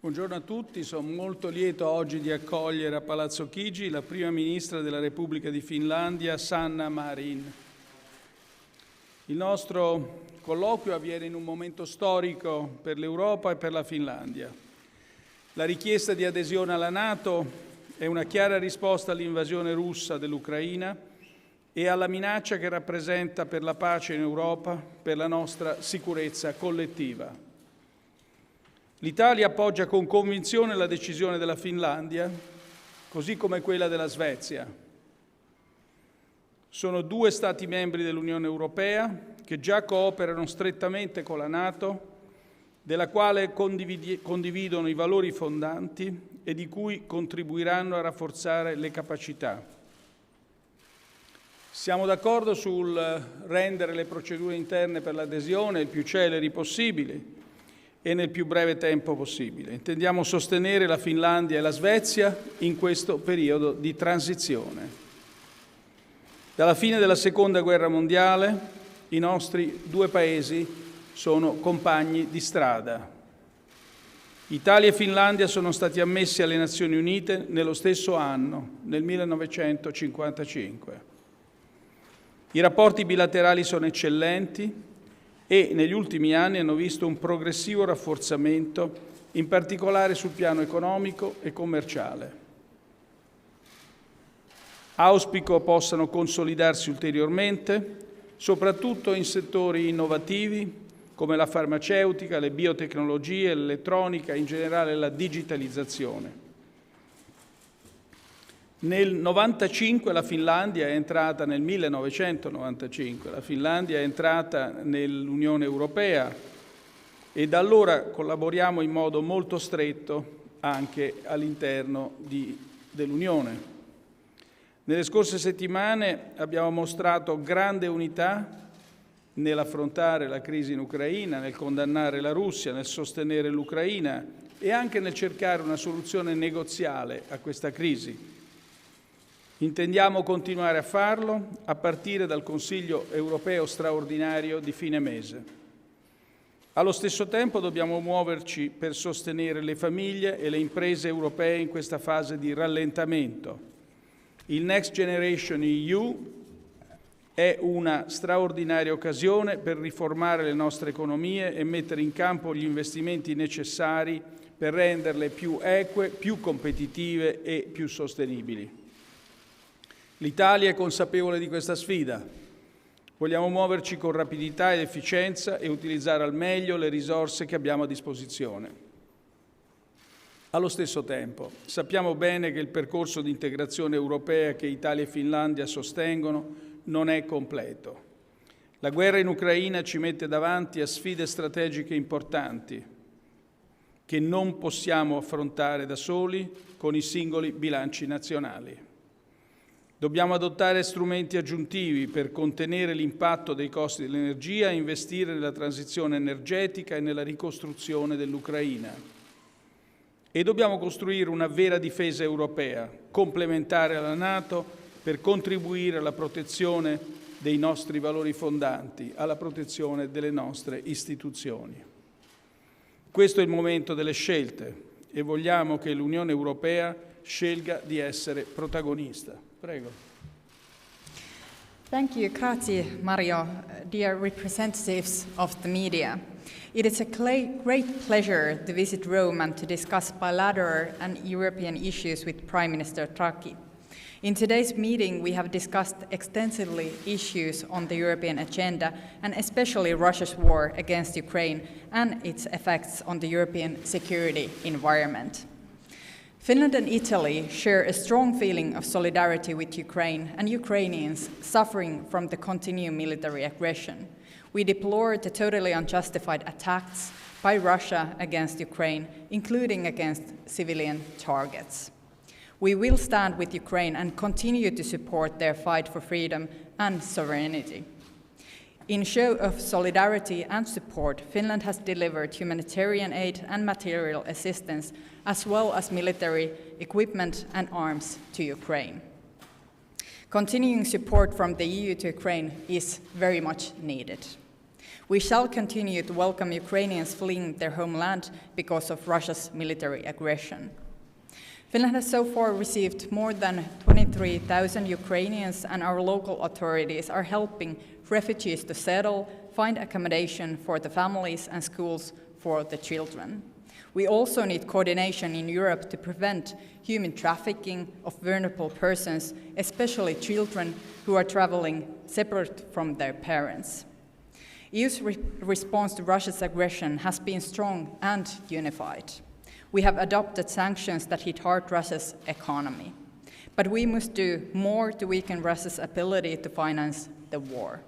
Buongiorno a tutti, sono molto lieto oggi di accogliere a Palazzo Chigi la Prima Ministra della Repubblica di Finlandia, Sanna Marin. Il nostro colloquio avviene in un momento storico per l'Europa e per la Finlandia. La richiesta di adesione alla NATO è una chiara risposta all'invasione russa dell'Ucraina e alla minaccia che rappresenta per la pace in Europa, per la nostra sicurezza collettiva. L'Italia appoggia con convinzione la decisione della Finlandia, così come quella della Svezia. Sono due Stati membri dell'Unione Europea che già cooperano strettamente con la NATO, della quale condividono i valori fondanti e di cui contribuiranno a rafforzare le capacità. Siamo d'accordo sul rendere le procedure interne per l'adesione il più celeri possibili e nel più breve tempo possibile. Intendiamo sostenere la Finlandia e la Svezia in questo periodo di transizione. Dalla fine della Seconda Guerra Mondiale i nostri due paesi sono compagni di strada. Italia e Finlandia sono stati ammessi alle Nazioni Unite nello stesso anno, nel 1955. I rapporti bilaterali sono eccellenti e negli ultimi anni hanno visto un progressivo rafforzamento, in particolare sul piano economico e commerciale. Auspico possano consolidarsi ulteriormente, soprattutto in settori innovativi come la farmaceutica, le biotecnologie, l'elettronica, in generale la digitalizzazione. Nel 1995 la Finlandia è entrata, nel 1995, la Finlandia è entrata nell'Unione Europea e da allora collaboriamo in modo molto stretto anche all'interno dell'Unione. Nelle scorse settimane abbiamo mostrato grande unità nell'affrontare la crisi in Ucraina, nel condannare la Russia, nel sostenere l'Ucraina e anche nel cercare una soluzione negoziale a questa crisi. Intendiamo continuare a farlo a partire dal Consiglio europeo straordinario di fine mese. Allo stesso tempo dobbiamo muoverci per sostenere le famiglie e le imprese europee in questa fase di rallentamento. Il Next Generation EU è una straordinaria occasione per riformare le nostre economie e mettere in campo gli investimenti necessari per renderle più eque, più competitive e più sostenibili. L'Italia è consapevole di questa sfida. Vogliamo muoverci con rapidità ed efficienza e utilizzare al meglio le risorse che abbiamo a disposizione. Allo stesso tempo, sappiamo bene che il percorso di integrazione europea che Italia e Finlandia sostengono non è completo. La guerra in Ucraina ci mette davanti a sfide strategiche importanti che non possiamo affrontare da soli con i singoli bilanci nazionali. Dobbiamo adottare strumenti aggiuntivi per contenere l'impatto dei costi dell'energia e investire nella transizione energetica e nella ricostruzione dell'Ucraina. E dobbiamo costruire una vera difesa europea, complementare alla NATO, per contribuire alla protezione dei nostri valori fondanti, alla protezione delle nostre istituzioni. Questo è il momento delle scelte e vogliamo che l'Unione Europea scelga di essere protagonista. Prego. Thank you, grazie Mario, dear representatives of the media. It is a great pleasure to visit Rome and to discuss bilateral and European issues with Prime Minister Draghi. In today's meeting, we have discussed extensively issues on the European agenda, and especially Russia's war against Ukraine and its effects on the European security environment. Finland and Italy share a strong feeling of solidarity with Ukraine and Ukrainians suffering from the continued military aggression. We deplore the totally unjustified attacks by Russia against Ukraine, including against civilian targets. We will stand with Ukraine and continue to support their fight for freedom and sovereignty. In show of solidarity and support, Finland has delivered humanitarian aid and material assistance, as well as military equipment and arms to Ukraine. Continuing support from the EU to Ukraine is very much needed. We shall continue to welcome Ukrainians fleeing their homeland because of Russia's military aggression. Finland has so far received more than 23,000 Ukrainians, and our local authorities are helping refugees to settle, find accommodation for the families and schools for the children. We also need coordination in Europe to prevent human trafficking of vulnerable persons, especially children who are traveling separate from their parents. EU's response to Russia's aggression has been strong and unified. We have adopted sanctions that hit hard Russia's economy. But we must do more to weaken Russia's ability to finance the war.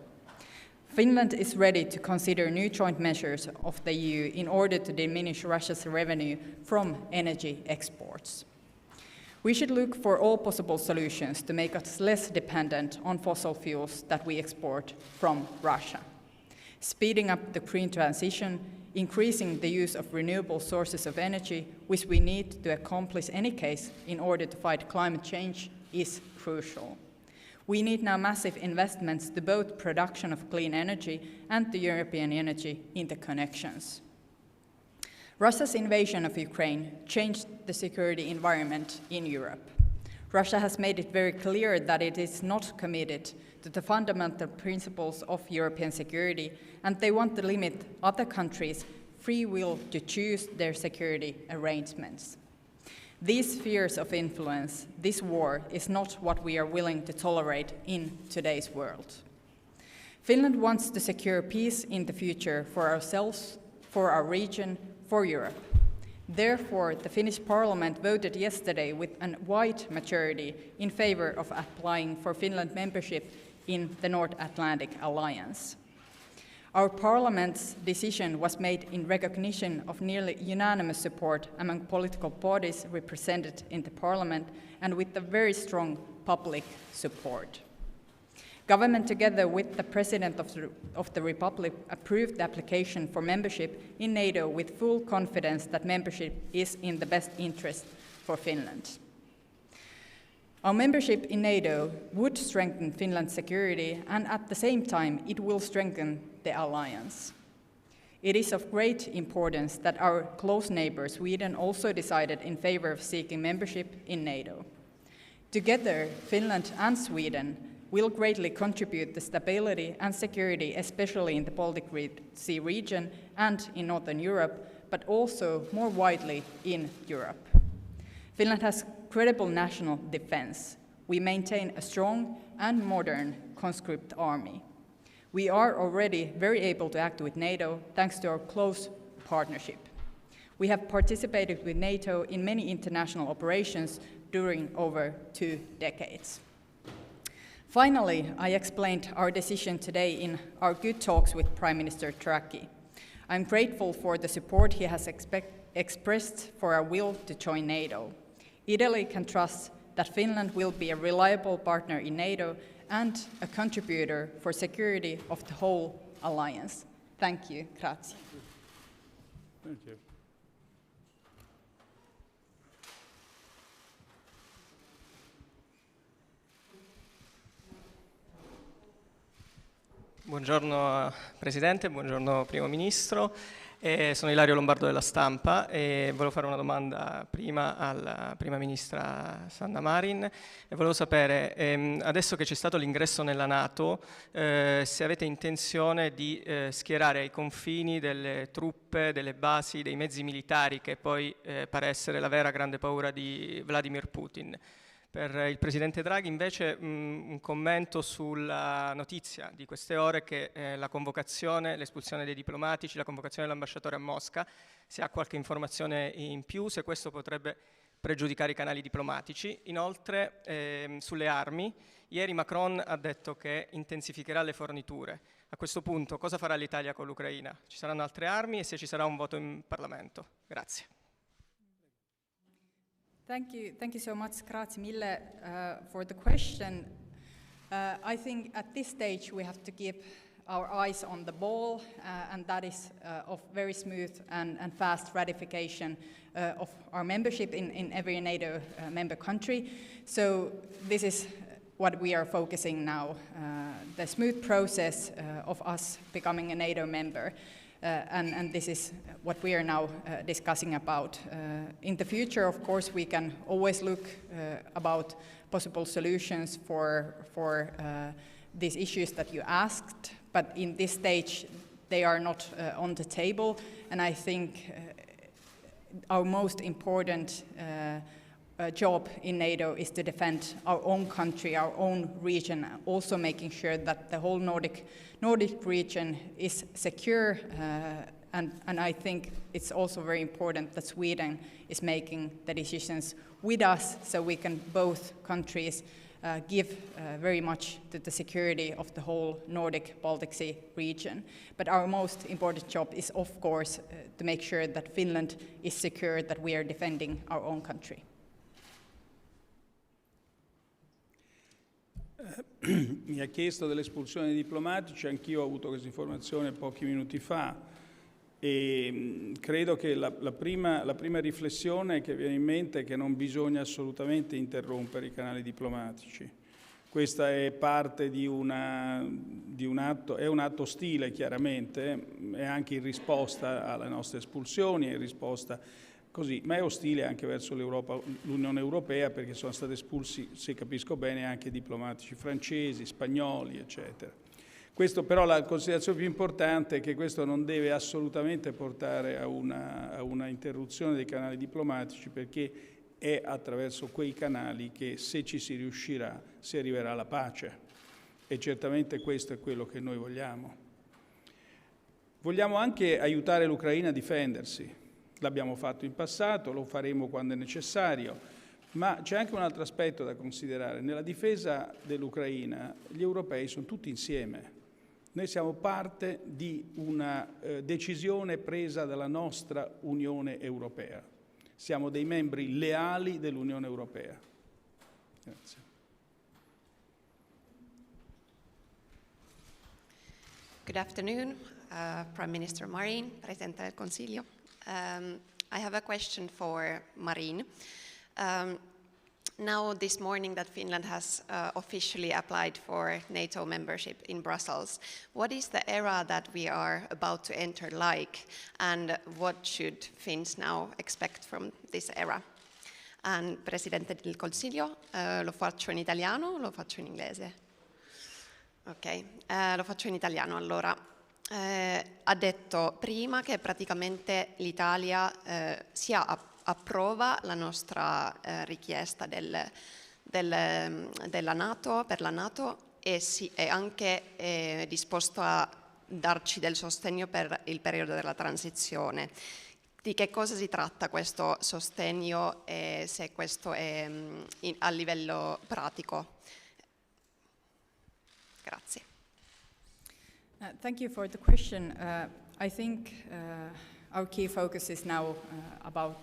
Finland is ready to consider new joint measures of the EU in order to diminish Russia's revenue from energy exports. We should look for all possible solutions to make us less dependent on fossil fuels that we export from Russia. Speeding up the green transition, increasing the use of renewable sources of energy, which we need to accomplish any case in order to fight climate change, is crucial. We need now massive investments to both production of clean energy and the European energy interconnections. Russia's invasion of Ukraine changed the security environment in Europe. Russia has made it very clear that it is not committed to the fundamental principles of European security, and they want to limit other countries' free will to choose their security arrangements. These spheres of influence, this war, is not what we are willing to tolerate in today's world. Finland wants to secure peace in the future for ourselves, for our region, for Europe. Therefore, the Finnish Parliament voted yesterday with a wide majority in favor of applying for Finland membership in the North Atlantic Alliance. Our Parliament's decision was made in recognition of nearly unanimous support among political bodies represented in the Parliament and with a very strong public support. Government, together with the President of the Republic, approved the application for membership in NATO with full confidence that membership is in the best interest for Finland. Our membership in NATO would strengthen Finland's security, and at the same time, it will strengthen the alliance. It is of great importance that our close neighbor, Sweden, also decided in favor of seeking membership in NATO. Together, Finland and Sweden will greatly contribute to stability and security, especially in the Baltic Sea region and in Northern Europe, but also more widely in Europe. Finland has credible national defense. We maintain a strong and modern conscript army. We are already very able to act with NATO thanks to our close partnership. We have participated with NATO in many international operations during over 2 decades. Finally, I explained our decision today in our good talks with Prime Minister Draghi. I'm grateful for the support he has expressed for our will to join NATO. Italy can trust that Finland will be a reliable partner in NATO and a contributor for security of the whole alliance. Thank you. Grazie. Thank you. Buongiorno Presidente, buongiorno Primo Ministro. Sono Ilario Lombardo della Stampa e volevo fare una domanda prima alla Prima Ministra Sanna Marin e volevo sapere, adesso che c'è stato l'ingresso nella NATO, se avete intenzione di schierare ai confini delle truppe, delle basi, dei mezzi militari, che poi pare essere la vera grande paura di Vladimir Putin. Per il Presidente Draghi invece un commento sulla notizia di queste ore che la convocazione, l'espulsione dei diplomatici, la convocazione dell'ambasciatore a Mosca, se ha qualche informazione in più, se questo potrebbe pregiudicare i canali diplomatici. Inoltre sulle armi, ieri Macron ha detto che intensificherà le forniture. A questo punto cosa farà l'Italia con l'Ucraina? Ci saranno altre armi e se ci sarà un voto in Parlamento? Grazie. Thank you so much, grazie mille, for the question. I think at this stage we have to keep our eyes on the ball, and that is of very smooth and fast ratification of our membership in every NATO member country. So this is what we are focusing now, the smooth process of us becoming a NATO member. And this is what we are now discussing about. In the future, of course, we can always look about possible solutions for these issues that you asked, but in this stage, they are not on the table. And I think our most important job in NATO is to defend our own country, our own region, also making sure that the whole Nordic region is secure. And I think it's also very important that Sweden is making the decisions with us, so we can both countries give very much to the security of the whole Nordic Baltic Sea region. But our most important job is, of course, to make sure that Finland is secure, that we are defending our own country. Mi ha chiesto dell'espulsione dei diplomatici, anch'io ho avuto questa informazione pochi minuti fa e credo che la prima riflessione che viene in mente è che non bisogna assolutamente interrompere i canali diplomatici. Questa è parte di un atto, è un atto ostile chiaramente, è anche in risposta alle nostre espulsioni, è in risposta così, ma è ostile anche verso l'Unione Europea, perché sono stati espulsi, se capisco bene, anche diplomatici francesi, spagnoli, eccetera. Questo però, la considerazione più importante è che questo non deve assolutamente portare a una interruzione dei canali diplomatici, perché è attraverso quei canali che, se ci si riuscirà, si arriverà alla pace. E certamente questo è quello che noi vogliamo. Vogliamo anche aiutare l'Ucraina a difendersi. L'abbiamo fatto in passato, lo faremo quando è necessario, ma c'è anche un altro aspetto da considerare. Nella difesa dell'Ucraina gli europei sono tutti insieme. Noi siamo parte di una decisione presa dalla nostra Unione Europea. Siamo dei membri leali dell'Unione Europea. Grazie. Good afternoon, Prime Minister Marin, Presidente del Consiglio. I have a question for Marin. Now this morning that Finland has officially applied for NATO membership in Brussels, what is the era that we are about to enter like, and what should Finns now expect from this era? And Presidente del Consiglio, lo faccio in italiano o lo faccio in inglese? Ok, lo faccio in italiano allora. Ha detto prima che praticamente l'Italia approva la nostra richiesta della NATO, per la NATO, e è anche disposto a darci del sostegno per il periodo della transizione. Di che cosa si tratta questo sostegno e se questo è a livello pratico? Grazie. Thank you for the question. I think our key focus is now about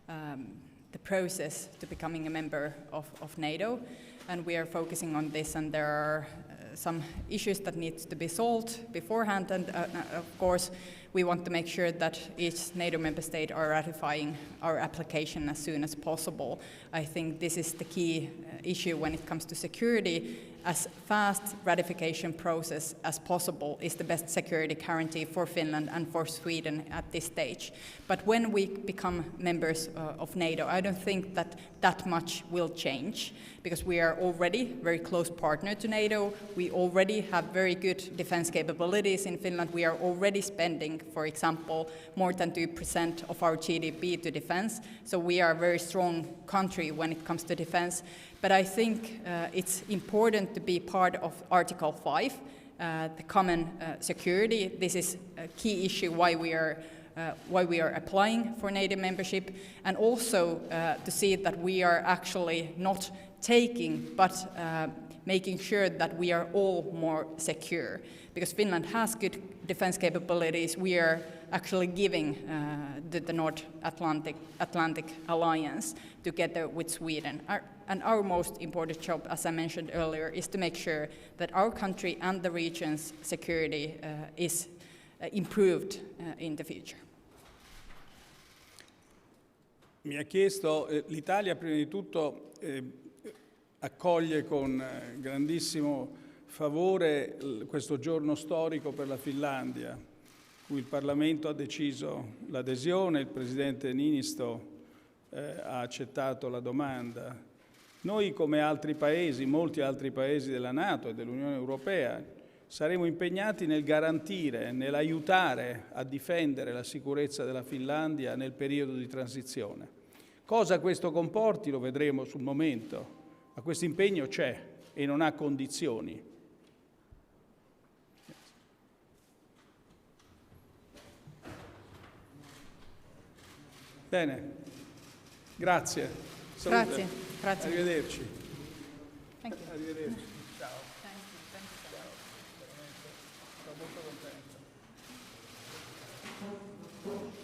the process to becoming a member of NATO, and we are focusing on this, and there are some issues that need to be solved beforehand, and of course we want to make sure that each NATO member state are ratifying our application as soon as possible. I think this is the key issue when it comes to security. As fast ratification process as possible is the best security guarantee for Finland and for Sweden at this stage. But when we become members of NATO, I don't think that much will change, because we are already a very close partner to NATO. We already have very good defense capabilities in Finland. We are already spending, for example, more than 2% of our GDP to defense. So we are a very strong country when it comes to defense. But I think it's important to be part of Article 5, the common security. This is a key issue why we are applying for NATO membership, and also to see that we are actually not taking, but making sure that we are all more secure. Because Finland has good defense capabilities, we are actually giving the North Atlantic Alliance together with Sweden. And our most important job, as I mentioned earlier, is to make sure that our country and the region's security is improved in the future. Mi ha chiesto, l'Italia prima di tutto accoglie con grandissimo favore questo giorno storico per la Finlandia, cui il Parlamento ha deciso l'adesione, il Presidente Niinistö ha accettato la domanda. Noi, come altri paesi, molti altri paesi della NATO e dell'Unione Europea, saremo impegnati nel garantire, nell'aiutare a difendere la sicurezza della Finlandia nel periodo di transizione. Cosa questo comporti lo vedremo sul momento, ma questo impegno c'è e non ha condizioni. Bene, grazie. Salute. Grazie. Grazie. Arrivederci. Thank you. Arrivederci. Ciao. Thank you. Ciao. Veramente, sono molto contento.